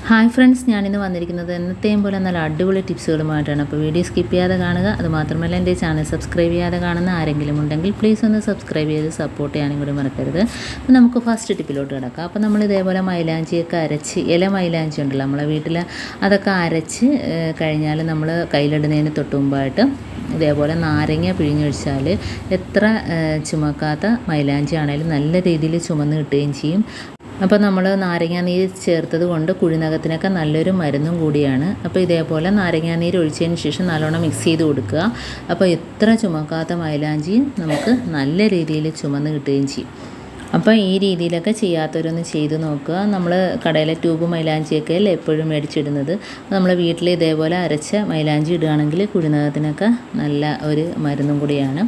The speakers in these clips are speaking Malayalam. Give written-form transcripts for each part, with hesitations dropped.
ഹായ് ഫ്രണ്ട്സ്, ഞാനിന്ന് വന്നിരിക്കുന്നത് എന്നത്തെയും പോലെ നല്ല അടിപൊളി ടിപ്സുകളുമായിട്ടാണ്. അപ്പോൾ വീഡിയോ സ്കിപ്പ് ചെയ്യാതെ കാണുക. അതുമാത്രമല്ല, എൻ്റെ ചാനൽ സബ്സ്ക്രൈബ് ചെയ്യാതെ കാണുന്ന ആരെങ്കിലും ഉണ്ടെങ്കിൽ പ്ലീസ് ഒന്ന് സബ്സ്ക്രൈബ് ചെയ്ത് സപ്പോർട്ട് ചെയ്യാനും കൂടി മറക്കരുത്. അപ്പോൾ നമുക്ക് ഫസ്റ്റ് ടിപ്പിലോട്ട് കിടക്കാം. അപ്പോൾ നമ്മൾ ഇതേപോലെ മൈലാഞ്ചിയൊക്കെ അരച്ച്, ഇല മൈലാഞ്ചി ഉണ്ടല്ലോ നമ്മളെ വീട്ടിൽ, അതൊക്കെ അരച്ച് കഴിഞ്ഞാൽ നമ്മൾ കയ്യിലിടുന്നതിന് തൊട്ട് മുമ്പായിട്ട് ഇതേപോലെ നാരങ്ങ പിഴിഞ്ഞൊഴിച്ചാൽ എത്ര ചുമക്കാത്ത മൈലാഞ്ചി ആണെങ്കിലും നല്ല രീതിയിൽ ചുമന്ന് കിട്ടുകയും ചെയ്യും. അപ്പോൾ നമ്മൾ നാരങ്ങാനീര് ചേർത്തത് കൊണ്ട് കുഴിനകത്തിനൊക്കെ നല്ലൊരു മരുന്നും കൂടിയാണ്. അപ്പോൾ ഇതേപോലെ നാരങ്ങാനീര് ഒഴിച്ചതിന് ശേഷം നല്ലോണം മിക്സ് ചെയ്ത് കൊടുക്കുക. അപ്പോൾ എത്ര ചുമക്കാത്ത മൈലാഞ്ചിയും നമുക്ക് നല്ല രീതിയിൽ ചുമന്ന് കിട്ടുകയും ചെയ്യും. അപ്പോൾ ഈ രീതിയിലൊക്കെ ചെയ്യാത്തവരൊന്ന് ചെയ്ത് നോക്കുക. നമ്മൾ കടയിലെ ട്യൂബ് മൈലാഞ്ചിയൊക്കെ അല്ലേ എപ്പോഴും മേടിച്ചിടുന്നത്. നമ്മൾ വീട്ടിൽ ഇതേപോലെ അരച്ച മൈലാഞ്ചി ഇടുകയാണെങ്കിൽ കുഴിനകത്തിനൊക്കെ നല്ല ഒരു മരുന്നും കൂടിയാണ്.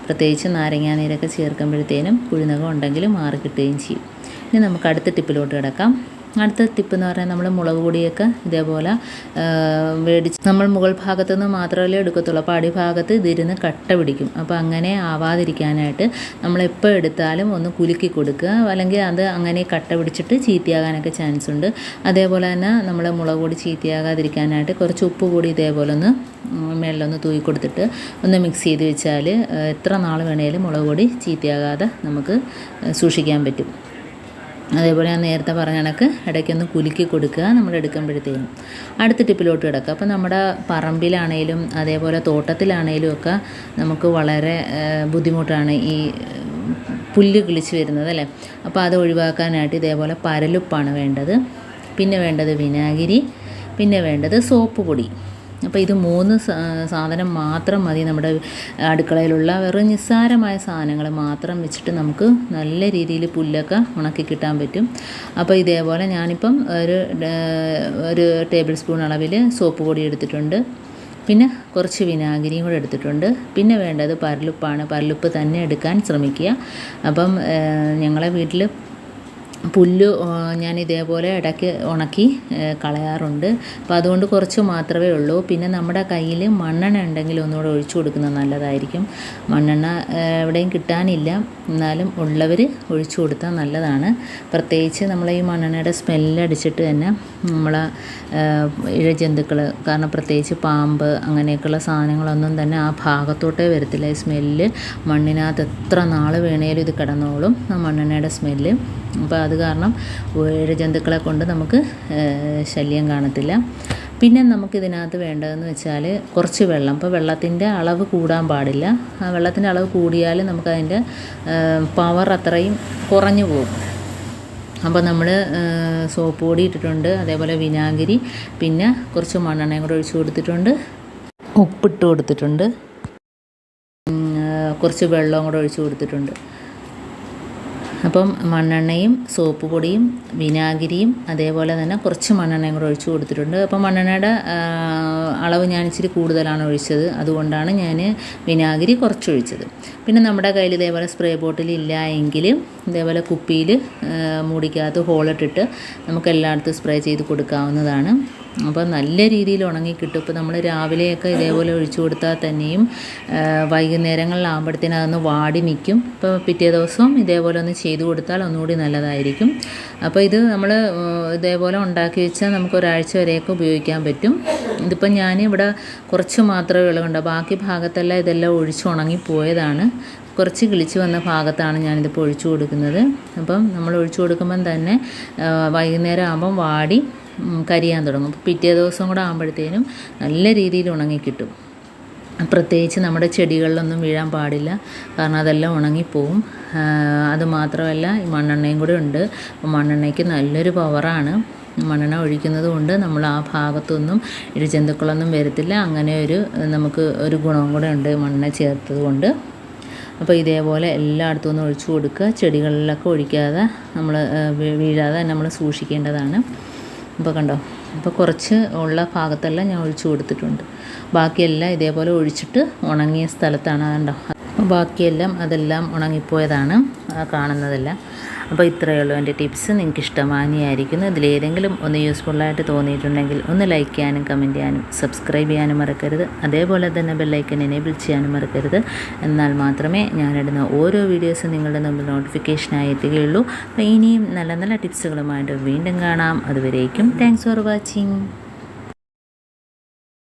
പ്രത്യേകിച്ച് നാരങ്ങാനീരൊക്കെ ചേർക്കുമ്പോഴത്തേനും കുഴിനകം ഉണ്ടെങ്കിൽ മാറി കിട്ടുകയും ചെയ്യും. ഇനി നമുക്ക് അടുത്ത ടിപ്പിലോട്ട് കിടക്കാം. അടുത്ത ടിപ്പ് എന്ന് പറഞ്ഞാൽ നമ്മൾ മുളക് പൊടിയൊക്കെ ഇതേപോലെ മേടിച്ച് നമ്മൾ മുകൾ ഭാഗത്തു നിന്ന് മാത്രമല്ലേ എടുക്കത്തുള്ളൂ. അപ്പോൾ അടിഭാഗത്ത് ഇതിരുന്ന് കട്ട പിടിക്കും. അപ്പോൾ അങ്ങനെ ആവാതിരിക്കാനായിട്ട് നമ്മളെപ്പോൾ എടുത്താലും ഒന്ന് കുലുക്കി കൊടുക്കുക. അല്ലെങ്കിൽ അത് അങ്ങനെ കട്ട പിടിച്ചിട്ട് ചീത്തയാകാനൊക്കെ ചാൻസ് ഉണ്ട്. അതേപോലെ തന്നെ നമ്മൾ മുളക് പൊടി ചീത്തയാകാതിരിക്കാനായിട്ട് കുറച്ച് ഉപ്പ് കൂടി ഇതേപോലെ ഒന്ന് മേളിലൊന്ന് തൂക്കി കൊടുത്തിട്ട് ഒന്ന് മിക്സ് ചെയ്ത് വെച്ചാൽ എത്ര നാൾ വേണേലും മുളക് പൊടി ചീത്തയാകാതെ നമുക്ക് സൂക്ഷിക്കാൻ പറ്റും. അതേപോലെ ഞാൻ നേരത്തെ പറഞ്ഞ കണക്ക് ഇടയ്ക്കൊന്ന് കുലുക്കി കൊടുക്കുക നമ്മൾ എടുക്കുമ്പോഴത്തേനും. അടുത്ത ടിപ്പിലോട്ട് കിടക്കുക. അപ്പോൾ നമ്മുടെ പറമ്പിലാണേലും അതേപോലെ തോട്ടത്തിലാണേലും ഒക്കെ നമുക്ക് വളരെ ബുദ്ധിമുട്ടാണ് ഈ പുല്ല് കിളിച്ച് വരുന്നത് അല്ലേ. അപ്പോൾ അത് ഒഴിവാക്കാനായിട്ട് ഇതേപോലെ പരലുപ്പാണ് വേണ്ടത്. പിന്നെ വേണ്ടത് വിനാഗിരി, പിന്നെ വേണ്ടത് സോപ്പ് പൊടി. അപ്പോൾ ഇത് 3 സാധനം മാത്രം മതി. നമ്മുടെ അടുക്കളയിലുള്ള വെറും നിസ്സാരമായ സാധനങ്ങൾ മാത്രം വെച്ചിട്ട് നമുക്ക് നല്ല രീതിയിൽ പുല്ലൊക്കെ ഉണക്കി കിട്ടാൻ പറ്റും. അപ്പോൾ ഇതേപോലെ ഞാനിപ്പം ഒരു ടേബിൾ സ്പൂൺ അളവിൽ സോപ്പ് പൊടി എടുത്തിട്ടുണ്ട്. പിന്നെ കുറച്ച് വിനാഗിരിയും കൂടെ എടുത്തിട്ടുണ്ട്. പിന്നെ വേണ്ടത് പരലുപ്പാണ്. പരലുപ്പ് തന്നെ എടുക്കാൻ ശ്രമിക്കുക. അപ്പം ഞങ്ങളെ വീട്ടിൽ പുല്ല് ഞാൻ ഇതേപോലെ ഇടയ്ക്ക് ഉണക്കി കളയാറുണ്ട്. അപ്പോൾ അതുകൊണ്ട് കുറച്ച് മാത്രമേ ഉള്ളൂ. പിന്നെ നമ്മുടെ കയ്യിൽ മണ്ണെണ്ണ ഉണ്ടെങ്കിൽ ഒന്നുകൂടെ ഒഴിച്ചു കൊടുക്കുന്നത് നല്ലതായിരിക്കും. മണ്ണെണ്ണ എവിടെയും കിട്ടാനില്ല, എന്നാലും ഉള്ളവർ ഒഴിച്ചു കൊടുത്താൽ നല്ലതാണ്. പ്രത്യേകിച്ച് നമ്മൾ ഈ മണ്ണെണ്ണയുടെ സ്മെല്ലടിച്ചിട്ട് തന്നെ നമ്മളെ ഇഴജന്തുക്കൾ, കാരണം പ്രത്യേകിച്ച് പാമ്പ് അങ്ങനെയൊക്കെയുള്ള സാധനങ്ങളൊന്നും തന്നെ ആ ഭാഗത്തോട്ടേ വരത്തില്ല. ഈ സ്മെല്ല് മണ്ണിനകത്ത് എത്ര നാൾ വേണേലും ഇത് കിടന്നോളും, ആ മണ്ണെണ്ണയുടെ സ്മെല്ല്. അപ്പോൾ അത് കാരണം ഇഴജന്തുക്കളെ കൊണ്ട് നമുക്ക് ശല്യം കാണത്തില്ല. പിന്നെ നമുക്കിതിനകത്ത് വേണ്ടതെന്ന് വെച്ചാൽ കുറച്ച് വെള്ളം. അപ്പോൾ വെള്ളത്തിൻ്റെ അളവ് കൂടാൻ പാടില്ല. ആ വെള്ളത്തിൻ്റെ അളവ് കൂടിയാൽ നമുക്കതിൻ്റെ പവർ അത്രയും കുറഞ്ഞു പോകും. അപ്പോൾ നമ്മൾ സോപ്പ് പൊടി ഇട്ടിട്ടുണ്ട്, അതേപോലെ വിനാഗിരി, പിന്നെ കുറച്ച് മണ്ണെണ്ണയും കൂടെ ഒഴിച്ച് കൊടുത്തിട്ടുണ്ട്, ഉപ്പിട്ട് കൊടുത്തിട്ടുണ്ട്, കുറച്ച് വെള്ളവും കൂടെ ഒഴിച്ച് കൊടുത്തിട്ടുണ്ട്. അപ്പം മണ്ണെണ്ണയും സോപ്പ് പൊടിയും വിനാഗിരിയും അതേപോലെ തന്നെ കുറച്ച് മണ്ണെണ്ണയും കൂടെ ഒഴിച്ച് കൊടുത്തിട്ടുണ്ട്. അപ്പം മണ്ണെണ്ണയുടെ അളവ് ഞാൻ ഇച്ചിരി കൂടുതലാണ് ഒഴിച്ചത്, അതുകൊണ്ടാണ് ഞാൻ വിനാഗിരി കുറച്ചൊഴിച്ചത്. പിന്നെ നമ്മുടെ കയ്യിൽ ഇതേപോലെ സ്പ്രേ ബോട്ടിൽ ഇല്ല എങ്കിൽ ഇതേപോലെ കുപ്പിയിൽ മൂടിക്കകത്ത് ഹോളിട്ടിട്ട് നമുക്ക് എല്ലായിടത്തും സ്പ്രേ ചെയ്ത് കൊടുക്കാവുന്നതാണ്. അപ്പോൾ നല്ല രീതിയിൽ ഉണങ്ങി കിട്ടും. ഇപ്പോൾ നമ്മൾ രാവിലെയൊക്കെ ഇതേപോലെ ഒഴിച്ചു കൊടുത്താൽ തന്നെയും വൈകുന്നേരങ്ങളിലാകുമ്പോഴത്തേനും അതൊന്ന് വാടി നിൽക്കും. ഇപ്പോൾ പിറ്റേ ദിവസവും ഇതേപോലെ ഒന്ന് ചെയ്തു കൊടുത്താൽ ഒന്നുകൂടി നല്ലതായിരിക്കും. അപ്പോൾ ഇത് നമ്മൾ ഇതേപോലെ ഉണ്ടാക്കി വെച്ചാൽ നമുക്ക് ഒരാഴ്ച വരെയൊക്കെ ഉപയോഗിക്കാൻ പറ്റും. ഇതിപ്പോൾ ഞാൻ ഇവിടെ കുറച്ച് മാത്രമേ ഉള്ളതുകൊണ്ട് ബാക്കി ഭാഗത്തെല്ലാം ഇതെല്ലാം ഒഴിച്ച് ഉണങ്ങിപ്പോയതാണ്. കുറച്ച് കിളിച്ച് വന്ന ഭാഗത്താണ് ഞാനിതിപ്പോൾ ഒഴിച്ചു കൊടുക്കുന്നത്. അപ്പം നമ്മൾ ഒഴിച്ചു കൊടുക്കുമ്പം തന്നെ വൈകുന്നേരം ആകുമ്പം വാടി കരിയാൻ തുടങ്ങും. പിറ്റേ ദിവസം കൂടെ ആകുമ്പോഴത്തേനും നല്ല രീതിയിൽ ഉണങ്ങിക്കിട്ടും. പ്രത്യേകിച്ച് നമ്മുടെ ചെടികളിലൊന്നും വീഴാൻ പാടില്ല, കാരണം അതെല്ലാം ഉണങ്ങിപ്പോവും. അതുമാത്രമല്ല, ഈ മണ്ണെണ്ണയും കൂടെ ഉണ്ട്. അപ്പോൾ മണ്ണെണ്ണയ്ക്ക് നല്ലൊരു പവറാണ്. മണ്ണെണ്ണ ഒഴിക്കുന്നത് കൊണ്ട് നമ്മൾ ആ ഭാഗത്തൊന്നും ഇഴജന്തുക്കളൊന്നും വരത്തില്ല. അങ്ങനെ നമുക്ക് ഒരു ഗുണവും കൂടെ ഉണ്ട് മണ്ണെണ്ണ ചേർത്തത് കൊണ്ട്. അപ്പോൾ ഇതേപോലെ എല്ലായിടത്തും ഒന്ന് ഒഴിച്ചു കൊടുക്കുക. ചെടികളിലൊക്കെ ഒഴിക്കാതെ നമ്മൾ വീഴാതെ നമ്മൾ സൂക്ഷിക്കേണ്ടതാണ്. അപ്പോൾ കണ്ടോ, അപ്പോൾ കുറച്ച് ഉള്ള ഭാഗത്തെല്ലാം ഞാൻ ഒഴിച്ചു കൊടുത്തിട്ടുണ്ട്. ബാക്കിയെല്ലാം ഇതേപോലെ ഒഴിച്ചിട്ട് ഉണങ്ങിയ സ്ഥലത്താണ് കണ്ടോ. ബാക്കിയെല്ലാം അതെല്ലാം ഉണങ്ങിപ്പോയതാണ് കാണുന്നതെല്ലാം. അപ്പോൾ ഇത്രയേ ഉള്ളൂ എൻ്റെ ടിപ്സ്. നിങ്ങൾക്ക് ഇഷ്ടമാനിയായിരിക്കുന്നു. ഇതിലേതെങ്കിലും ഒന്ന് യൂസ്ഫുള്ളായിട്ട് തോന്നിയിട്ടുണ്ടെങ്കിൽ ഒന്ന് ലൈക്ക് ചെയ്യാനും കമൻറ്റ് ചെയ്യാനും സബ്സ്ക്രൈബ് ചെയ്യാനും മറക്കരുത്. അതേപോലെ തന്നെ ബെല്ലൈക്കൻ എനേബിൾ ചെയ്യാനും മറക്കരുത്. എന്നാൽ മാത്രമേ ഞാനിടുന്ന ഓരോ വീഡിയോസും നിങ്ങളുടെ മുമ്പിൽ നോട്ടിഫിക്കേഷനായി എത്തുകയുള്ളൂ. അപ്പോൾ ഇനിയും നല്ല നല്ല ടിപ്സുകളുമായിട്ട് വീണ്ടും കാണാം. അതുവരേക്കും താങ്ക്സ് ഫോർ വാച്ചിങ്.